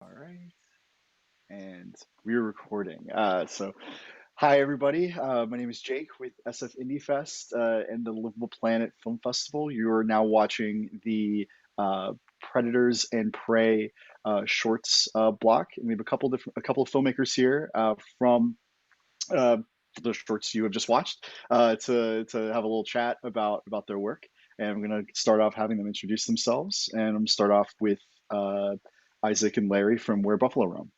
All right, and we're recording. Hi everybody. My name is Jake with SF Indie Fest and the Livable Planet Film Festival. You are now watching the Predators and Prey shorts block, and we have a couple of filmmakers here from uh, the shorts you have just watched to have a little chat about their work. And I'm gonna start off having them introduce themselves, and I'm gonna start off with Isaac and Larry from Where Buffalo Roam.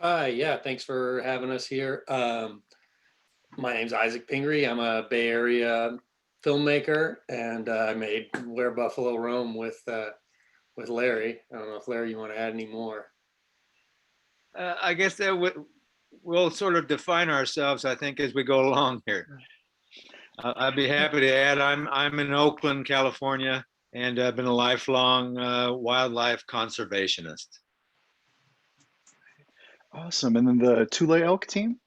Hi, yeah, thanks for having us here. My name's Isaac Pingree. I'm a Bay Area filmmaker, and I made Where Buffalo Roam with Larry. I don't know if Larry, you want to add any more? I guess that we'll sort of define ourselves, I think, as we go along here. I'd be happy to add. I'm in Oakland, California, and I've been a lifelong wildlife conservationist. Awesome. And then the Tule Elk team.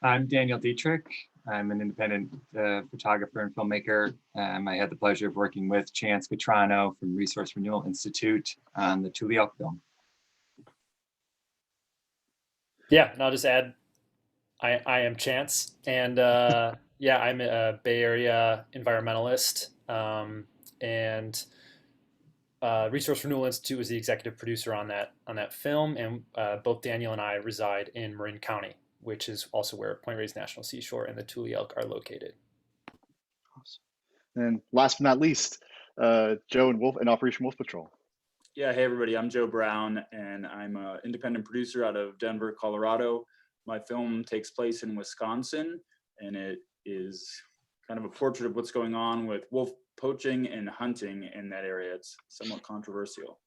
I'm Daniel Dietrich. I'm an independent photographer and filmmaker. I had the pleasure of working with Chance Catrano from Resource Renewal Institute on the Tule Elk film. Yeah, and I'll just add, I am Chance, and yeah, I'm a Bay Area environmentalist, and Resource Renewal Institute was the executive producer on that film, and both Daniel and I reside in Marin County, which is also where Point Reyes National Seashore and the Tule Elk are located. Awesome. And last but not least, Joe and Wolf and Operation Wolf Patrol. Yeah, hey everybody, I'm Joe Brown, and I'm an independent producer out of Denver, Colorado. My film takes place in Wisconsin, and it is kind of a portrait of what's going on with wolf poaching and hunting in that area. It's somewhat controversial.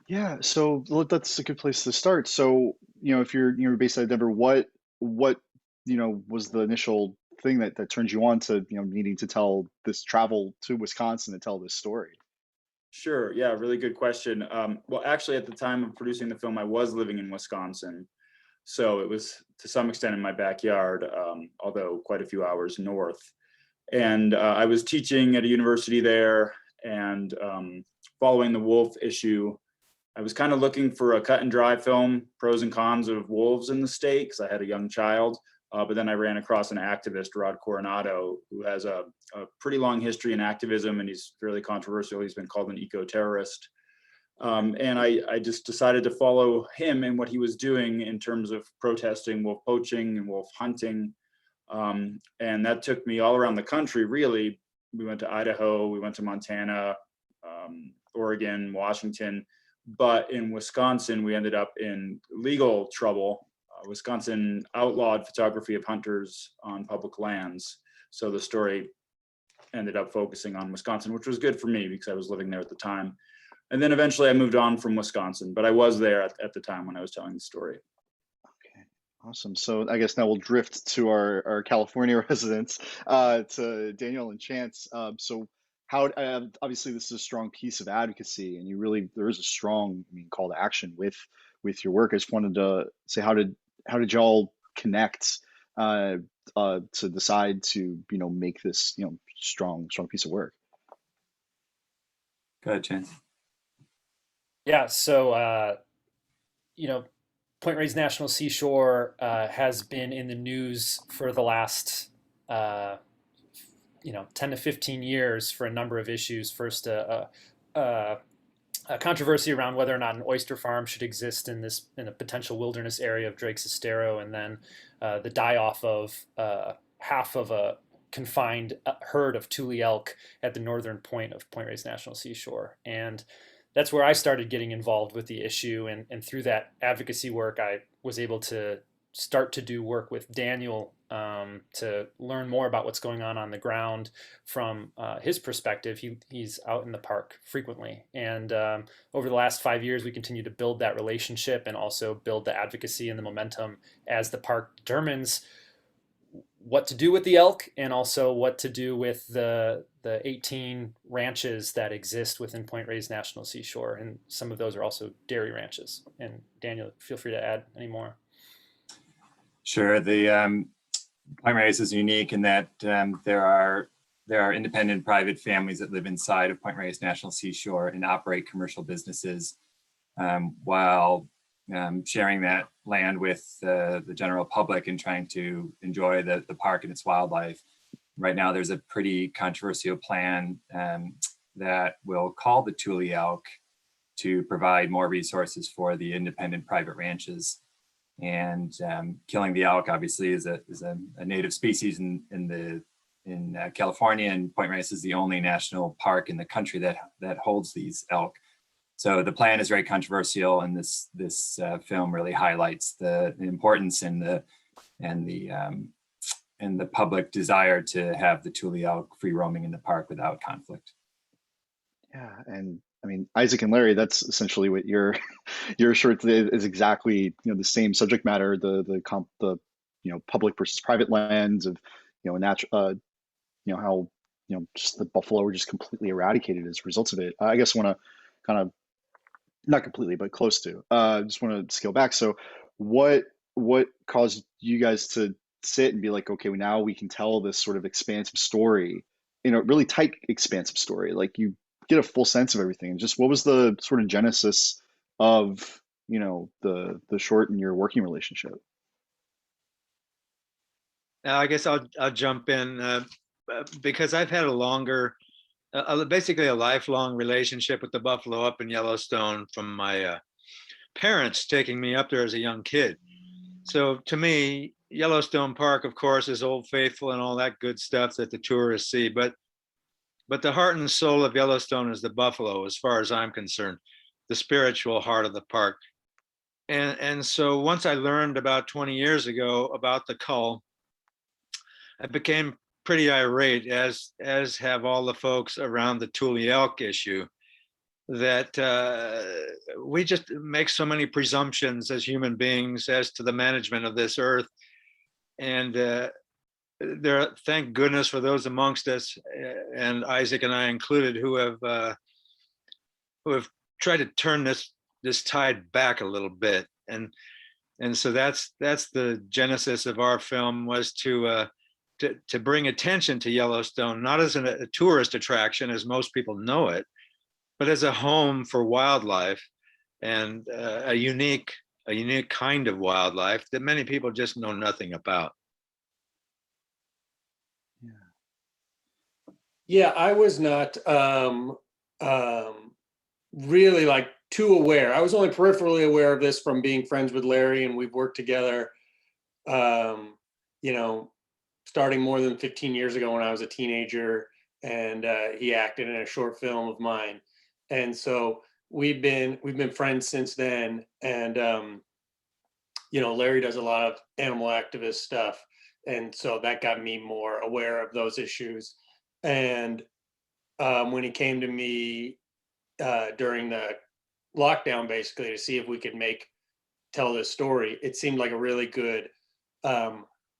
Yeah, so that's a good place to start. So, if you're based out of Denver, what was the initial thing that turned you on to needing to tell this travel to Wisconsin to tell this story? Sure, yeah, really good question. Well, actually, at the time of producing the film, I was living in Wisconsin. So it was to some extent in my backyard, although quite a few hours north. And I was teaching at a university there, and following the wolf issue, I was kind of looking for a cut and dry film, pros and cons of wolves in the state, because I had a young child. But then I ran across an activist, Rod Coronado, who has a pretty long history in activism, and he's fairly controversial. He's been called an eco-terrorist. And I just decided to follow him and what he was doing in terms of protesting wolf poaching and wolf hunting. And that took me all around the country, really. We went to Idaho, we went to Montana, Oregon, Washington. But in Wisconsin, we ended up in legal trouble. Wisconsin outlawed photography of hunters on public lands. So the story ended up focusing on Wisconsin, which was good for me because I was living there at the time. And then eventually I moved on from Wisconsin, but I was there at the time when I was telling the story. Okay, awesome. So I guess now we'll drift to our California residents, to Daniel and Chance. So how obviously this is a strong piece of advocacy, and there is a strong, call to action with your work. I just wanted to say, how did y'all connect to decide to make this strong piece of work? Go ahead, Chance. Yeah, so Point Reyes National Seashore has been in the news for the last 10 to 15 years for a number of issues. First, a controversy around whether or not an oyster farm should exist in a potential wilderness area of Drake's Estero, and then the die-off of half of a confined herd of Tule elk at the northern point of Point Reyes National Seashore. And that's where I started getting involved with the issue. And through that advocacy work, I was able to start to do work with Daniel to learn more about what's going on the ground from his perspective. He's out in the park frequently. And over the last 5 years, we continue to build that relationship and also build the advocacy and the momentum as the park determines what to do with the elk and also what to do with the 18 ranches that exist within Point Reyes National Seashore. And some of those are also dairy ranches. And Daniel, feel free to add any more. Sure. The Point Reyes is unique in that there are there are independent private families that live inside of Point Reyes National Seashore and operate commercial businesses while sharing that land with the general public and trying to enjoy the park and its wildlife. Right now, there's a pretty controversial plan that will call the Tule elk to provide more resources for the independent private ranches. And killing the elk obviously is a native species in California, and Point Reyes is the only national park in the country that holds these elk. So the plan is very controversial, and this film really highlights the importance and the public desire to have the Tule elk free roaming in the park without conflict. Yeah, and I mean, Isaac and Larry, that's essentially what your short is exactly, the same subject matter, the public versus private lands of, natural, how, just the buffalo were just completely eradicated as a result of it. I guess want to kind of, not completely, but close to, just want to scale back. So what caused you guys to sit and be like, okay, now we can tell this sort of expansive story, really tight, expansive story, like you get a full sense of everything. And just what was the sort of genesis of the short in your working relationship? Now, I guess I'll jump in because I've had a longer, basically a lifelong relationship with the buffalo up in Yellowstone from my parents taking me up there as a young kid. So to me, Yellowstone Park, of course, is Old Faithful and all that good stuff that the tourists see, but the heart and soul of Yellowstone is the buffalo, as far as I'm concerned, the spiritual heart of the park. And so once I learned about 20 years ago about the cull, I became pretty irate, as have all the folks around the Tule elk issue, that we just make so many presumptions as human beings as to the management of this earth. And thank goodness for those amongst us, and Isaac and I included, who have tried to turn this tide back a little bit. And so that's the genesis of our film, was to bring attention to Yellowstone, not as a tourist attraction as most people know it, but as a home for wildlife, and a unique kind of wildlife that many people just know nothing about. Yeah, I was not really like too aware. I was only peripherally aware of this from being friends with Larry, and we've worked together, starting more than 15 years ago when I was a teenager, and he acted in a short film of mine. And so we've been friends since then. And Larry does a lot of animal activist stuff, and so that got me more aware of those issues. And when he came to me during the lockdown, basically, to see if we could tell this story, it seemed like a really good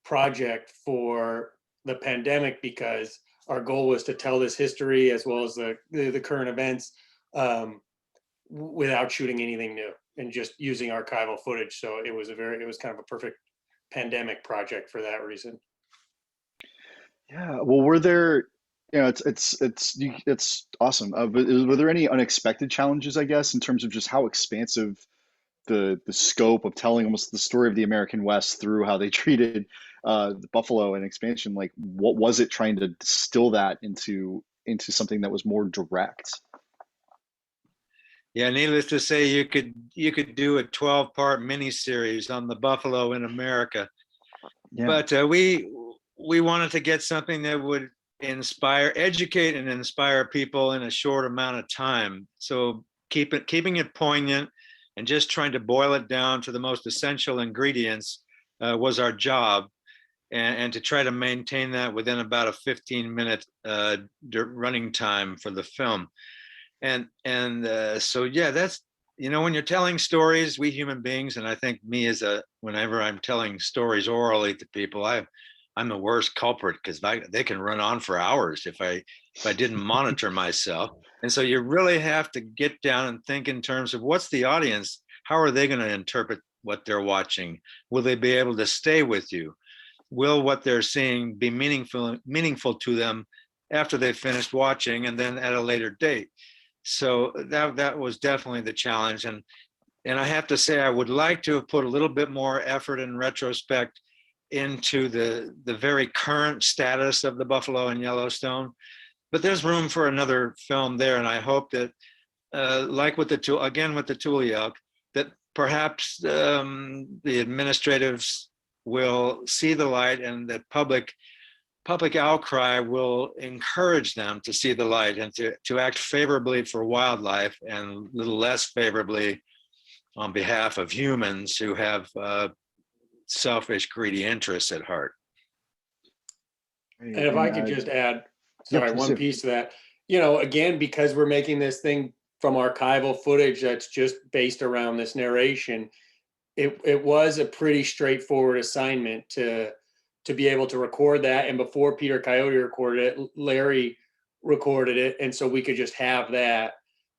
project for the pandemic, because our goal was to tell this history as well as the current events without shooting anything new and just using archival footage. So it was kind of a perfect pandemic project for that reason. Yeah. Well, were there, it's awesome. But were there any unexpected challenges, I guess, in terms of just how expansive the scope of telling almost the story of the American West through how they treated the buffalo and expansion? Like, what was it trying to distill that into something that was more direct? Yeah, needless to say, you could do a 12-part miniseries on the buffalo in America. Yeah. But we wanted to get something that would educate and inspire people in a short amount of time. So keeping it poignant and just trying to boil it down to the most essential ingredients was our job, and to try to maintain that within about a 15-minute running time for the film. And so, yeah, that's, when you're telling stories, we human beings, and I think me whenever I'm telling stories orally to people, I'm the worst culprit, because they can run on for hours if I didn't monitor myself. And so you really have to get down and think in terms of what's the audience, how are they going to interpret what they're watching? Will they be able to stay with you? Will what they're seeing be meaningful to them after they finished watching and then at a later date. So that was definitely the challenge. And I have to say, I would like to have put a little bit more effort in retrospect into the very current status of the buffalo in Yellowstone. But there's room for another film there. And I hope that, like with the Tule elk, that perhaps the administratives will see the light and that public outcry will encourage them to see the light and to act favorably for wildlife and a little less favorably on behalf of humans who have selfish, greedy interests at heart. And if I could just add, yeah, one piece to that, you know, again, because we're making this thing from archival footage that's just based around this narration, it was a pretty straightforward assignment to be able to record that. And before Peter Coyote recorded it, Larry recorded it. And so we could just have that,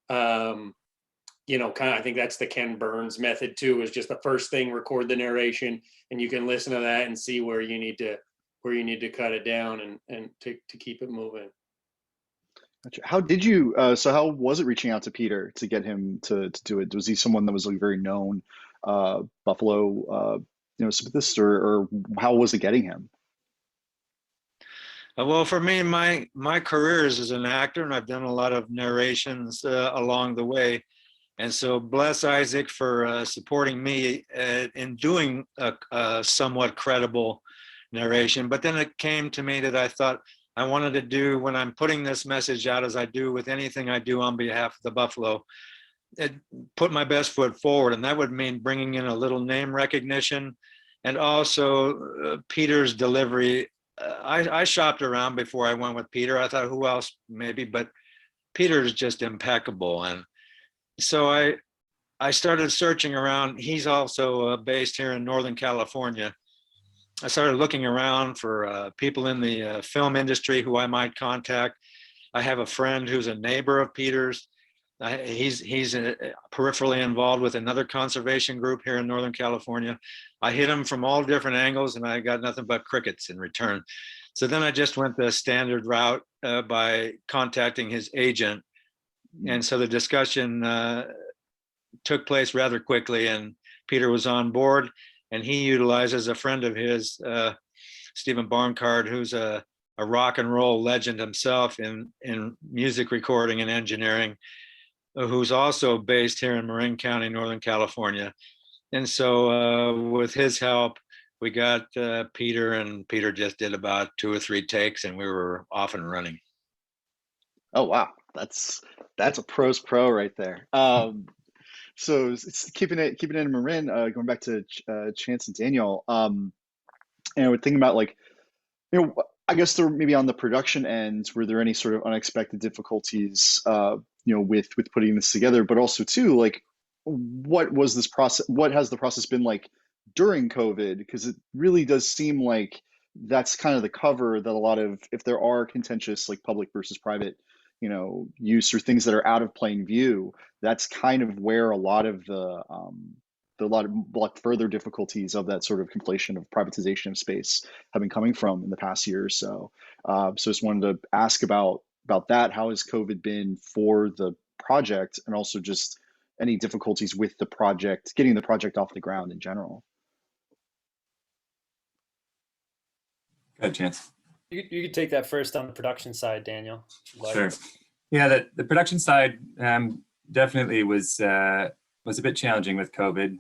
you know, kind of, I think that's the Ken Burns method too, is just the first thing, record the narration, and you can listen to that and see where you need to cut it down and to keep it moving. How did you, so how was it reaching out to Peter to get him to do it? Was he someone that was like very known Buffalo, you know, sympathist, or how was it getting him? Well, for me, my career is as an actor, and I've done a lot of narrations along the way. And so bless Isaac for supporting me in doing a somewhat credible narration. But then it came to me that I thought I wanted to do, when I'm putting this message out, as I do with anything I do on behalf of the buffalo, put my best foot forward. And that would mean bringing in a little name recognition, and also Peter's delivery. I shopped around before I went with Peter. I thought, who else maybe, but Peter's just impeccable. And so I started searching around. He's also based here in Northern California. I started looking around for people in the film industry who I might contact. I have a friend who's a neighbor of Peter's. He's peripherally involved with another conservation group here in Northern California. I hit him from all different angles, and I got nothing but crickets in return. So then I just went the standard route by contacting his agent. And so the discussion took place rather quickly, and Peter was on board, and he utilizes a friend of his, Stephen Barncard, who's a rock and roll legend himself in music recording and engineering, who's also based here in Marin County, Northern California. And so with his help, we got Peter, and Peter just did about 2 or 3 takes, and we were off and running. Oh, wow. That's a pro's pro right there. So it's keeping it in Marin, going back to Chance and Daniel, and we're thinking about, like, you know, I guess there maybe on the production end, were there any sort of unexpected difficulties, you know, with putting this together, but also too, like, what was this process? What has the process been like during COVID? Because it really does seem like that's kind of the cover that a lot of, if there are contentious, like, public versus private, you know, use, or things that are out of plain view, that's kind of where a lot of like further difficulties of that sort of conflation of privatization of space have been coming from in the past year or so. So just wanted to ask about that. How has COVID been for the project, and also just any difficulties with the project, getting the project off the ground in general? Good, Chance. You could take that first on the production side, Daniel. Sure. Yeah, the production side definitely was a bit challenging with COVID.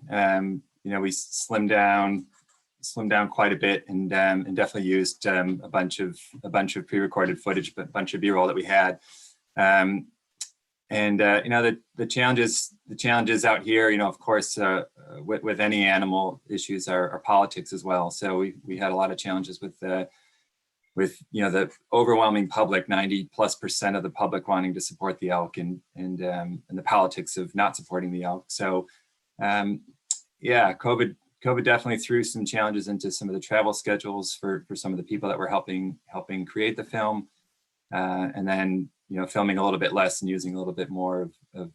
You know, we slimmed down quite a bit, and definitely used a bunch of pre-recorded footage, but a bunch of B-roll that we had. You know, the challenges out here, you know, of course, with any animal issues are politics as well. So we had a lot of challenges with you know, the overwhelming public, 90+% of the public wanting to support the elk, and the politics of not supporting the elk. So yeah, COVID definitely threw some challenges into some of the travel schedules for some of the people that were helping create the film, and then, you know, filming a little bit less and using a little bit more of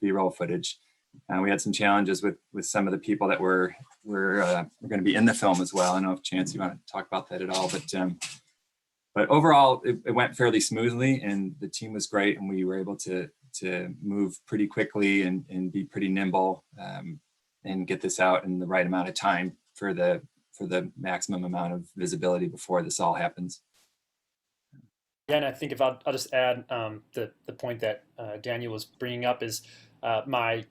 B-roll footage. We had some challenges with some of the people that were going to be in the film as well. I don't know if, Chance, you want to talk about that at all, but but overall, it went fairly smoothly, and the team was great, and we were able to move pretty quickly and be pretty nimble, and get this out in the right amount of time for the maximum amount of visibility before this all happens. Yeah, and I think if I'll just add the point that Daniel was bringing up is my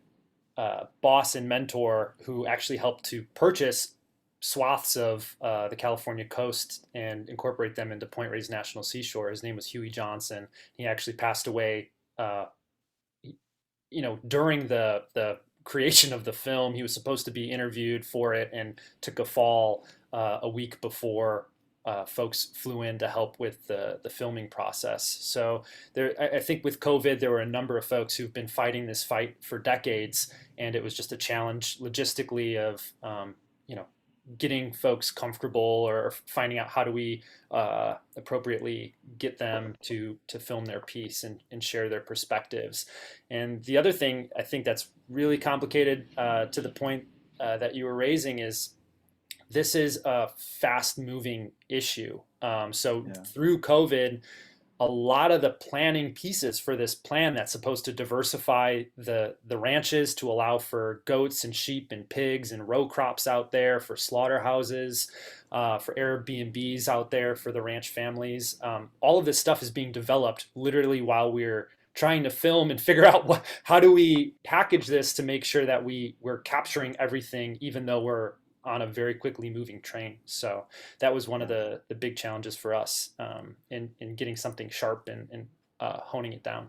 boss and mentor who actually helped to purchase swaths of the California coast and incorporate them into Point Reyes National Seashore. His name was Huey Johnson. He actually passed away, during the creation of the film. He was supposed to be interviewed for it and took a fall a week before folks flew in to help with the filming process. So I think with COVID, there were a number of folks who've been fighting this fight for decades, and it was just a challenge logistically of getting folks comfortable or finding out how do we appropriately get them to film their piece and share their perspectives. And the other thing I think that's really complicated to the point that you were raising is this is a fast moving issue. Through COVID, a lot of the planning pieces for this plan that's supposed to diversify the ranches to allow for goats and sheep and pigs and row crops out there, for slaughterhouses, for Airbnbs out there for the ranch families. All of this stuff is being developed literally while we're trying to film and figure out how do we package this to make sure that we're capturing everything, even though we're on a very quickly moving train. So that was one of the big challenges for us in getting something sharp and honing it down.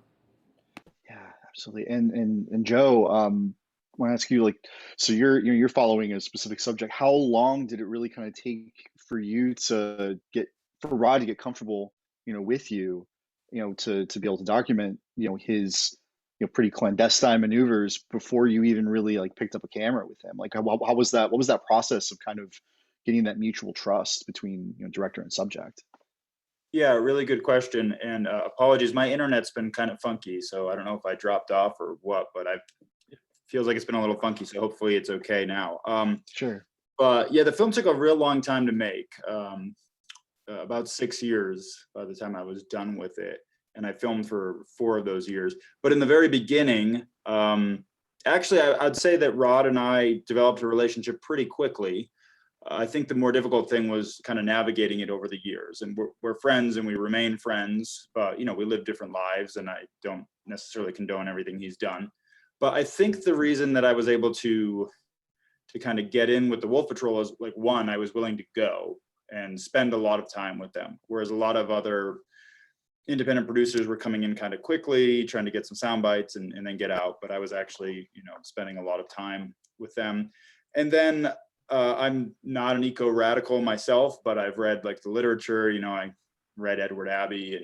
Yeah, absolutely. And Joe, I want to ask you, like, so you're following a specific subject. How long did it really kind of take for you for Rod to get comfortable, with you, to be able to document, his pretty clandestine maneuvers before you even really like picked up a camera with him? Like, how was that? What was that process of kind of getting that mutual trust between director and subject? Yeah, really good question. And apologies, my internet's been kind of funky, so I don't know if I dropped off or what, but it feels like it's been a little funky, so hopefully it's okay now. Sure. But yeah, the film took a real long time to make, about 6 years by the time I was done with it. And I filmed for 4 of those years. But in the very beginning, actually, I'd say that Rod and I developed a relationship pretty quickly. I think the more difficult thing was kind of navigating it over the years. And we're friends and we remain friends, but we live different lives, and I don't necessarily condone everything he's done. But I think the reason that I was able to kind of get in with the Wolf Patrol is, like, one, I was willing to go and spend a lot of time with them, whereas a lot of other independent producers were coming in kind of quickly, trying to get some sound bites and then get out. But I was actually, spending a lot of time with them. And then I'm not an eco-radical myself, but I've read like the literature. I read Edward Abbey,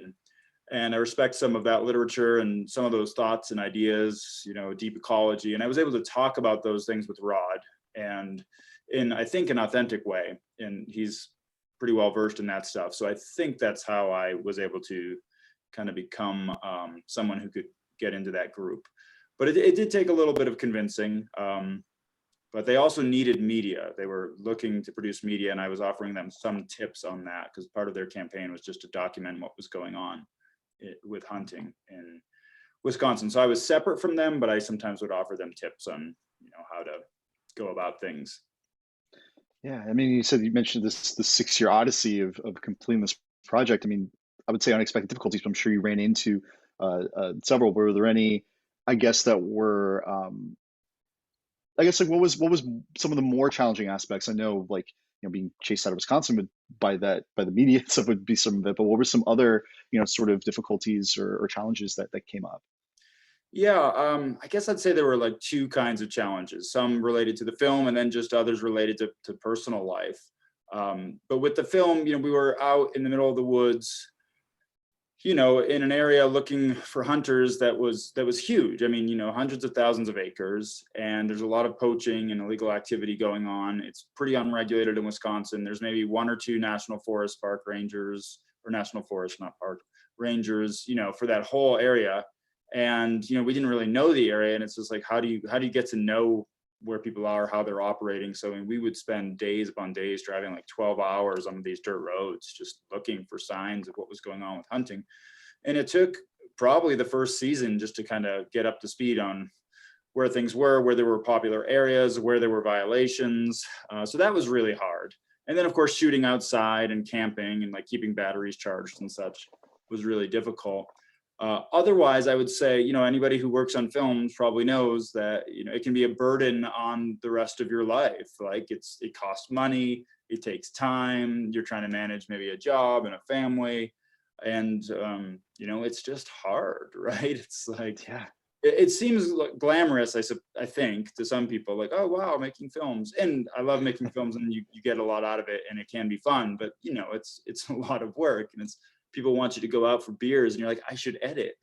and I respect some of that literature and some of those thoughts and ideas, deep ecology. And I was able to talk about those things with Rod, and in, I think, an authentic way. And he's pretty well versed in that stuff. So I think that's how I was able to kind of become someone who could get into that group. But it did take a little bit of convincing. But they also needed media. They were looking to produce media, and I was offering them some tips on that, because part of their campaign was just to document what was going on with hunting in Wisconsin. So I was separate from them, but I sometimes would offer them tips on, how to go about things. Yeah, I mean, you mentioned this 6-year odyssey of completing this project. I mean, I would say unexpected difficulties, but I'm sure you ran into several. Were there any, I guess, that were, like, what was some of the more challenging aspects? I know, like, being chased out of Wisconsin by the media and stuff would be some of it, but what were some other, sort of difficulties or challenges that came up? Yeah, I guess I'd say there were like 2 kinds of challenges, some related to the film and then just others related to personal life. But with the film, we were out in the middle of the woods, in an area looking for hunters that was huge. I mean, hundreds of thousands of acres, and there's a lot of poaching and illegal activity going on. It's pretty unregulated in Wisconsin. There's maybe 1 or 2 national forest park rangers, or national forest, not park rangers, for that whole area. And we didn't really know the area, and it's just like, how do you get to know where people are, how they're operating. So I mean, we would spend days upon days driving like 12 hours on these dirt roads, just looking for signs of what was going on with hunting. And it took probably the first season just to kind of get up to speed on where things were, where there were popular areas, where there were violations. So that was really hard. And then of course, shooting outside and camping and like keeping batteries charged and such was really difficult. Otherwise, I would say, you know, anybody who works on films probably knows that, you know, it can be a burden on the rest of your life. Like it costs money, it takes time, you're trying to manage maybe a job and a family. And, you know, it's just hard, right? It's like, Yeah. it seems like glamorous, I think, to some people, like, oh, wow, making films. And I love making films and you get a lot out of it and it can be fun, but, you know, it's a lot of work and it's, people want you to go out for beers and you're like, I should edit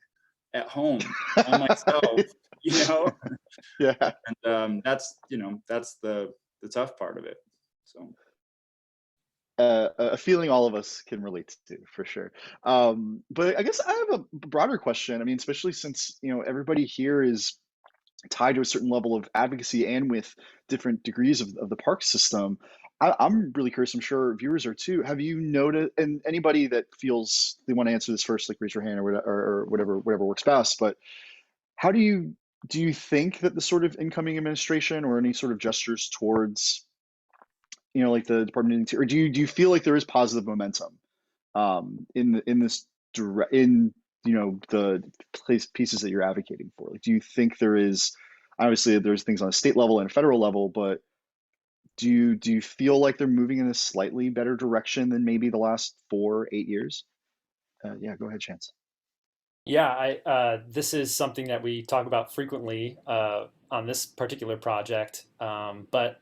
at home on myself, you know? Yeah. And that's, you know, that's the tough part of it. So. A feeling all of us can relate to for sure. But I guess I have a broader question. I mean, especially since, you know, everybody here is tied to a certain level of advocacy and with different degrees of the park system. I'm really curious, I'm sure viewers are too. Have you noticed, and anybody that feels they want to answer this first, like raise your hand or whatever works best, but how do you think that the sort of incoming administration or any sort of gestures towards, you know, like the Department of Interior, or do you feel like there is positive momentum in this in, you know, the pieces that you're advocating for? Like, do you think there is, obviously there's things on a state level and a federal level, but do you feel like they're moving in a slightly better direction than maybe the last 4-8 years? Yeah, go ahead, Chance. Yeah, this is something that we talk about frequently on this particular project. But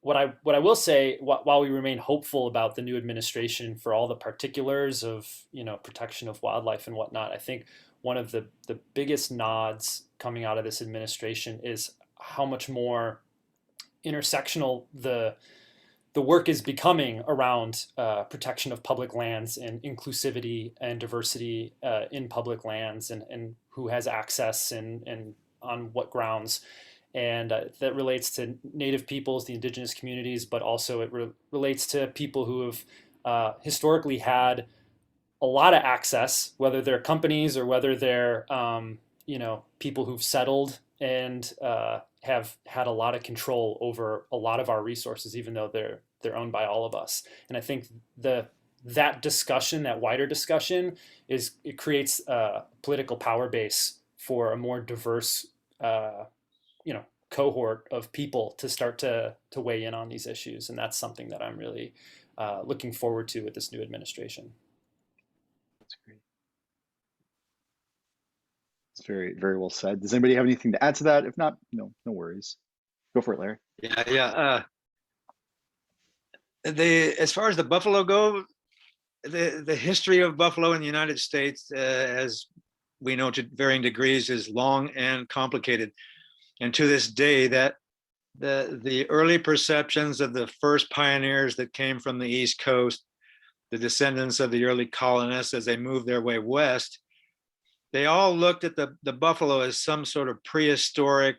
what I will say, while we remain hopeful about the new administration for all the particulars of, you know, protection of wildlife and whatnot, I think one of the biggest nods coming out of this administration is how much more intersectional the work is becoming around protection of public lands and inclusivity and diversity in public lands, and who has access and on what grounds. And that relates to Native peoples, the indigenous communities, but also it relates to people who have historically had a lot of access, whether they're companies or whether they're you know, people who've settled and have had a lot of control over a lot of our resources, even though they're owned by all of us. And I think that discussion, that wider discussion, it creates a political power base for a more diverse you know, cohort of people to start to weigh in on these issues. And that's something that I'm really looking forward to with this new administration. That's great. It's very, very well said. Does anybody have anything to add to that? If not, no worries. Go for it, Larry. Yeah. As far as the buffalo go, the history of buffalo in the United States, as we know to varying degrees, is long and complicated. And to this day, that the early perceptions of the first pioneers that came from the East Coast, the descendants of the early colonists as they moved their way west, they all looked at the buffalo as some sort of prehistoric,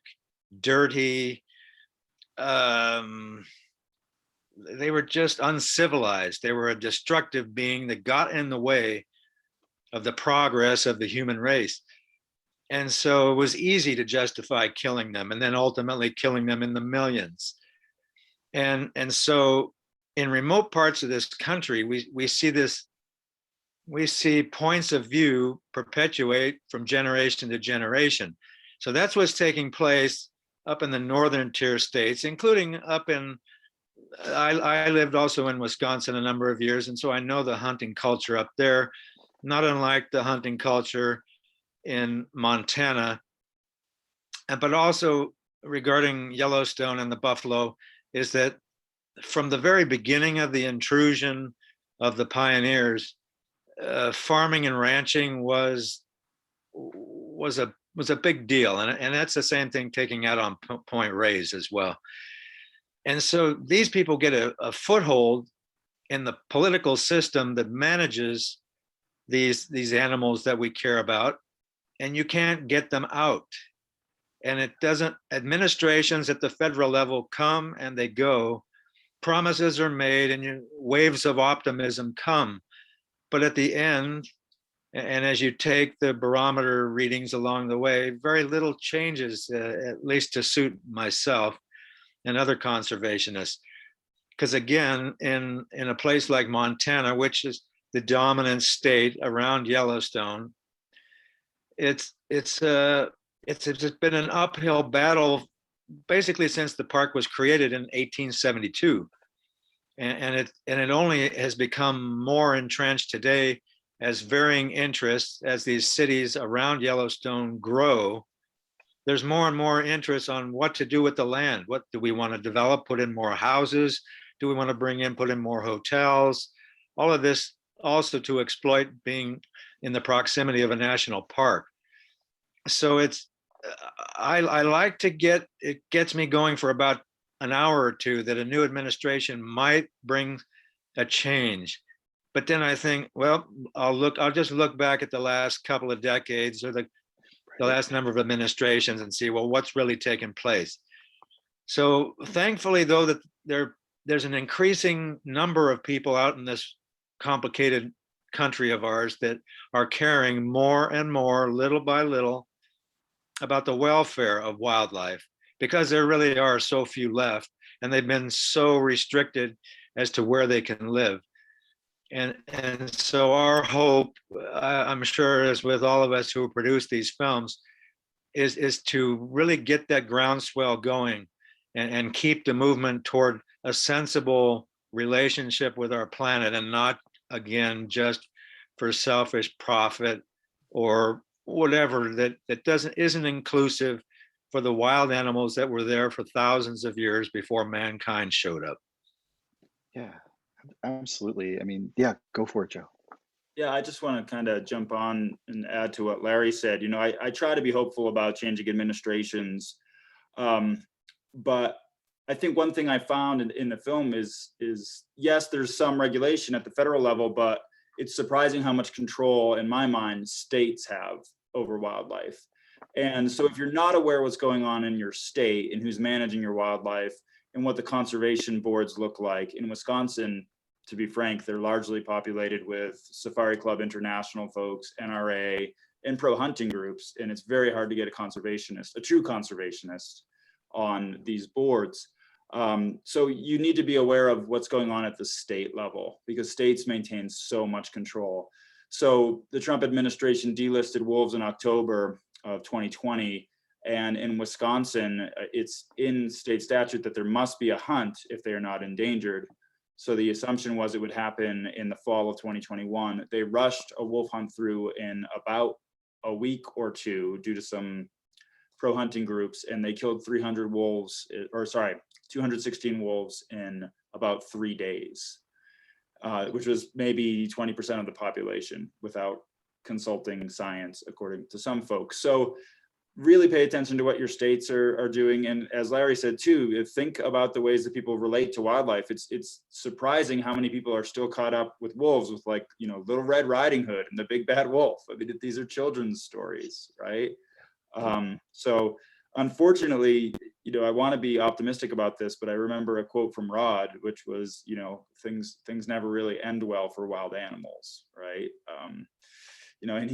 dirty, they were just uncivilized. They were a destructive being that got in the way of the progress of the human race. And so it was easy to justify killing them, and then ultimately killing them in the millions. And so in remote parts of this country, we see points of view perpetuate from generation to generation. So that's what's taking place up in the northern tier states, including up in, I lived also in Wisconsin a number of years, and so I know the hunting culture up there, not unlike the hunting culture in Montana. But also regarding Yellowstone and the buffalo, is that from the very beginning of the intrusion of the pioneers, farming and ranching was a big deal, and that's the same thing taking out on Point Reyes as well. And so these people get a foothold in the political system that manages these animals that we care about, and you can't get them out. And it doesn't, administrations at the federal level come and they go, promises are made and waves of optimism come. But at the end, and as you take the barometer readings along the way, very little changes, at least to suit myself and other conservationists. Because again, in a place like Montana, which is the dominant state around Yellowstone, it's been an uphill battle basically since the park was created in 1872, and it only has become more entrenched today as varying interests, as these cities around Yellowstone grow. There's more and more interest on what to do with the land. What do we want to develop? Put in more houses? Do we want to put in more hotels? All of this also to exploit being in the proximity of a national park. So I like to it gets me going for about an hour or two that a new administration might bring a change. But then I think, well, I'll just look back at the last couple of decades or the last number of administrations and see, well, what's really taken place. So thankfully, though, that there's an increasing number of people out in this complicated country of ours that are caring more and more, little by little, about the welfare of wildlife, because there really are so few left, and they've been so restricted as to where they can live. And so our hope, I'm sure, as with all of us who produce these films, is to really get that groundswell going and keep the movement toward a sensible relationship with our planet, and not, again, just for selfish profit or whatever that isn't inclusive for the wild animals that were there for thousands of years before mankind showed up. Yeah, absolutely. I mean, yeah, go for it, Joe. Yeah, I just want to kind of jump on and add to what Larry said. You know, I try to be hopeful about changing administrations, but I think one thing I found in the film is yes, there's some regulation at the federal level, but it's surprising how much control, in my mind, states have over wildlife. And so if you're not aware what's going on in your state and who's managing your wildlife and what the conservation boards look like, in Wisconsin, to be frank, they're largely populated with Safari Club International folks, NRA, and pro hunting groups. And it's very hard to get a true conservationist on these boards. So you need to be aware of what's going on at the state level, because states maintain so much control. So the Trump administration delisted wolves in October of 2020. And in Wisconsin, it's in state statute that there must be a hunt if they are not endangered. So the assumption was it would happen in the fall of 2021. They rushed a wolf hunt through in about a week or two due to some pro hunting groups, and they killed 216 wolves in about 3 days, which was maybe 20% of the population without consulting science, according to some folks. So really pay attention to what your states are doing. And as Larry said too, think about the ways that people relate to wildlife. It's surprising how many people are still caught up with wolves with, like, you know, Little Red Riding Hood and the Big Bad Wolf. I mean, these are children's stories, right? So unfortunately, you know, I want to be optimistic about this, but I remember a quote from Rod, which was, you know, things never really end well for wild animals, right? You know, and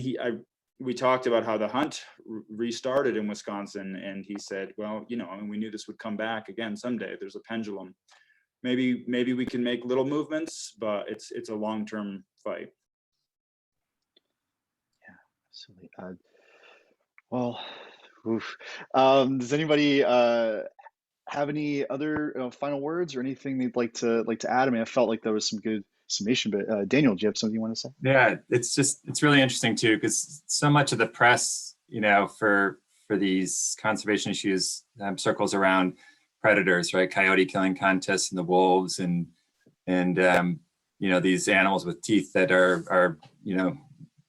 we talked about how the hunt restarted in Wisconsin, and he said, well, you know, I mean, we knew this would come back again someday. There's a pendulum. Maybe we can make little movements, but it's a long-term fight. Yeah, absolutely. Well, oof. Does anybody have any other final words or anything they'd like to add? I mean, I felt like there was some good summation, but Daniel, do you have something you want to say? Yeah, it's really interesting too, because so much of the press, you know, for these conservation issues circles around predators, right? Coyote killing contests and the wolves and you know, these animals with teeth that are you know,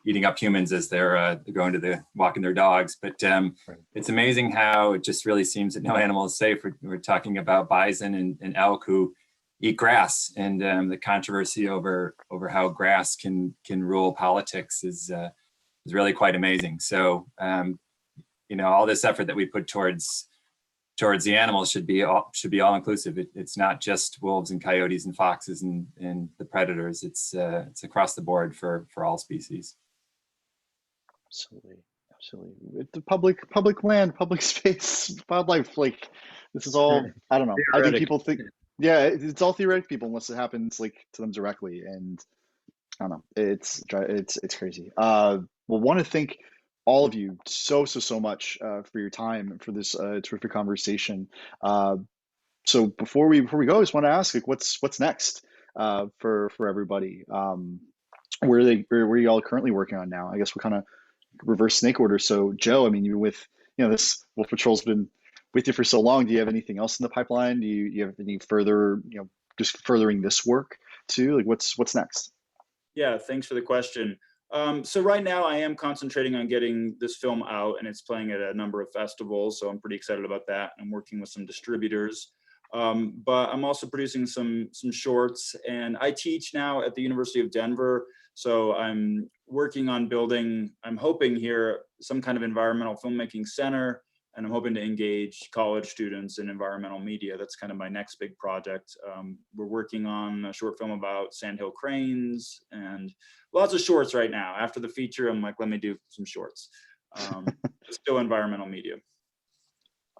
eating up humans as they're going to walking their dogs. But it's amazing how it just really seems that no animal is safe. We're talking about bison and elk who eat grass, and the controversy over how grass can rule politics is really quite amazing. So all this effort that we put towards the animals should be all inclusive. It's not just wolves and coyotes and foxes and the predators. It's across the board for all species. Absolutely. With the public land, public space, wildlife, like this is all, I don't know. I think people think, yeah, it's all theoretic people unless it happens like to them directly. And I don't know. It's crazy. Well, want to thank all of you so much for your time and for this terrific conversation. So before we go, I just want to ask, like, what's next for everybody? Where are you all currently working on now? I guess we're kind of reverse snake order. So Joe, I mean, you're with this Wolf Patrol's been with you for so long. Do you have anything else in the pipeline? Do you have any further just furthering this work too? Like what's next? Yeah, thanks for the question. So right now I am concentrating on getting this film out, and it's playing at a number of festivals. So I'm pretty excited about that. I'm working with some distributors, but I'm also producing some shorts, and I teach now at the University of Denver. So I'm working on building, I'm hoping here, some kind of environmental filmmaking center, and I'm hoping to engage college students in environmental media. That's kind of my next big project. We're working on a short film about sandhill cranes and lots of shorts right now. After the feature, I'm like, let me do some shorts. Still environmental media.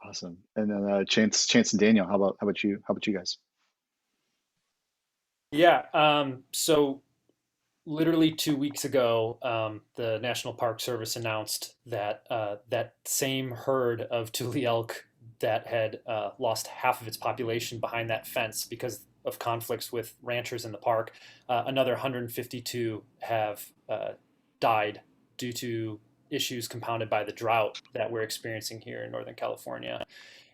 Awesome. And then Chance and Daniel, how about you? How about you guys? Yeah. So literally 2 weeks ago, the National Park Service announced that that same herd of Tule elk that had lost half of its population behind that fence because of conflicts with ranchers in the park, another 152 have died due to issues compounded by the drought that we're experiencing here in Northern California.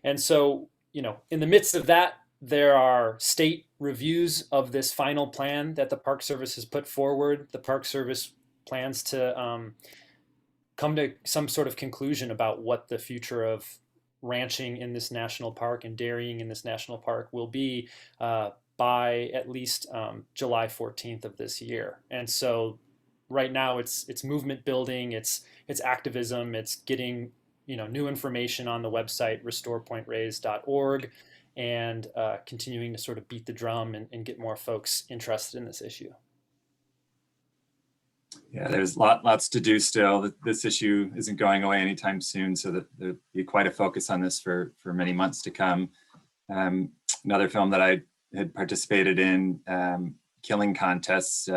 And so, in the midst of that, there are state reviews of this final plan that the Park Service has put forward. The Park Service plans to come to some sort of conclusion about what the future of ranching in this national park and dairying in this national park will be by at least July 14th of this year. And so right now it's movement building, it's activism, it's getting new information on the website restorepointraised.org, and continuing to sort of beat the drum and get more folks interested in this issue. Yeah, there's lots to do still. This issue isn't going away anytime soon, so that there'll be quite a focus on this for many months to come. Another film that I had participated in, killing contests.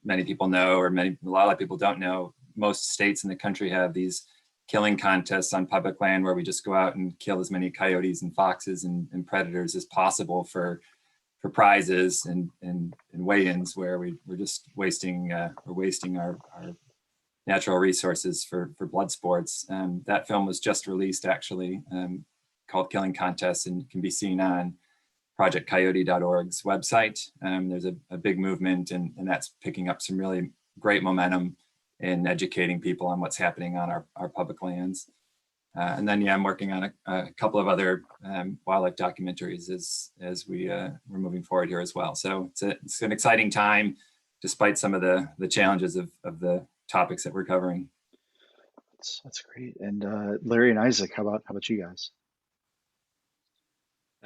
Many people know, or a lot of people don't know, most states in the country have these killing contests on public land where we just go out and kill as many coyotes and foxes and predators as possible for prizes and weigh-ins, where we're just wasting our natural resources for blood sports. That film was just released, actually, called Killing Contests, and can be seen on projectcoyote.org's website. There's a big movement, and that's picking up some really great momentum in educating people on what's happening on our public lands. And then, I'm working on a couple of other wildlife documentaries as we're moving forward here as well. So it's an exciting time, despite some of the challenges of the topics that we're covering. That's great. And Larry and Isaac, how about you guys?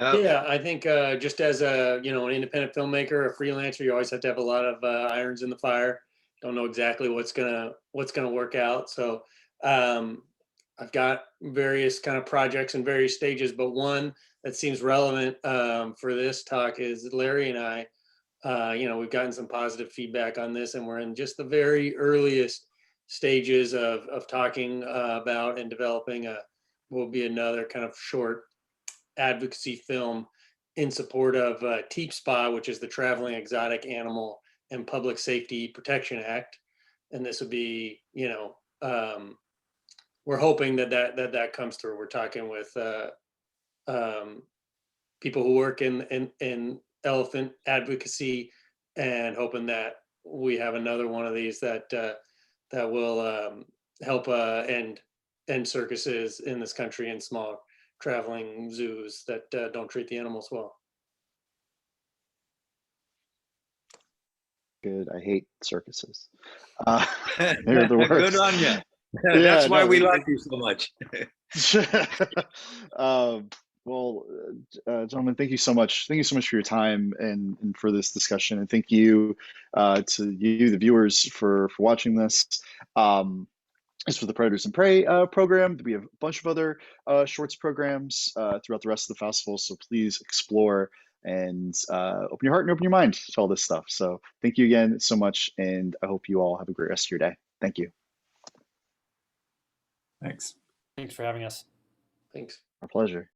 Yeah, I think just as an independent filmmaker, a freelancer, you always have to have a lot of irons in the fire. Don't know exactly what's gonna work out. So I've got various kind of projects in various stages, but one that seems relevant for this talk is Larry and I. We've gotten some positive feedback on this, and we're in just the very earliest stages of talking about and developing will be another kind of short advocacy film in support of TEAP-SPA, which is the Traveling Exotic Animal and Public Safety Protection Act. And this would be, we're hoping that comes through. We're talking with people who work in elephant advocacy, and hoping that we have another one of these that will help end circuses in this country and small traveling zoos that don't treat the animals well. Good. I hate circuses. They're the worst. Good on you. That's why no, we like you so much. well, gentlemen, thank you so much. Thank you so much for your time and for this discussion. And thank you to you, the viewers, for watching this. As for the Predators and Prey program, we have a bunch of other shorts programs throughout the rest of the festival. So please explore and open your heart and open your mind to all this stuff. So thank you again so much. And I hope you all have a great rest of your day. Thank you. Thanks. Thanks for having us. Thanks. Our pleasure.